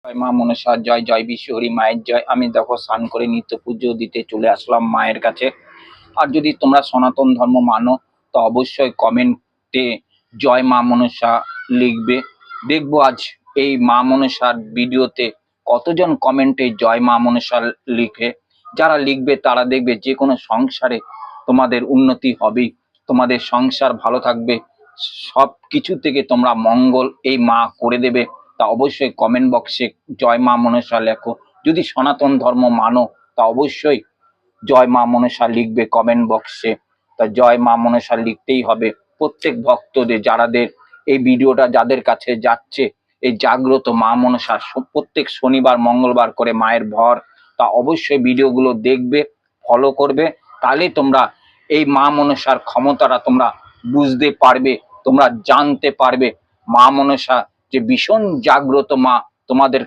জয় মা মনসা জয়, জয় বিশ্বহরি মায়ের জয়। আমি দেখো স্নান করে নিত্য পুজো দিতে চলে আসলাম মায়ের কাছে। আর যদি তোমরা সনাতন ধর্ম মানো তো অবশ্যই কমেন্টে জয় মা মনসা লিখবে। দেখবো আজ এই মা মনসার ভিডিওতে কতজন কমেন্টে জয় মা মনসা লিখে। যারা লিখবে তারা দেখবে যে কোনো সংসারে তোমাদের উন্নতি হবেই, তোমাদের সংসার ভালো থাকবে, সব কিছু থেকে তোমরা মঙ্গল এই মা করে দেবে। তা অবশ্যই কমেন্ট বক্সে জয় মা মনসা লেখো। যদি সনাতন ধর্ম মানো তা অবশ্যই জয় মা মনসা লিখবে কমেন্ট বক্সে। তা জয় মা মনসা লিখতেই হবে প্রত্যেক ভক্তদের, যারাদের এই ভিডিওটা যাদের কাছে যাচ্ছে। এই জাগ্রত মা মনসা প্রত্যেক শনিবার মঙ্গলবার করে মায়ের ভর। তা অবশ্যই ভিডিওগুলো দেখবে, ফলো করবে, তাহলে তোমরা এই মা মনসার ক্ষমতাটা তোমরা বুঝতে পারবে, তোমরা জানতে পারবে মা মনসা যে ভীষণ জাগ্রত মা তোমাদের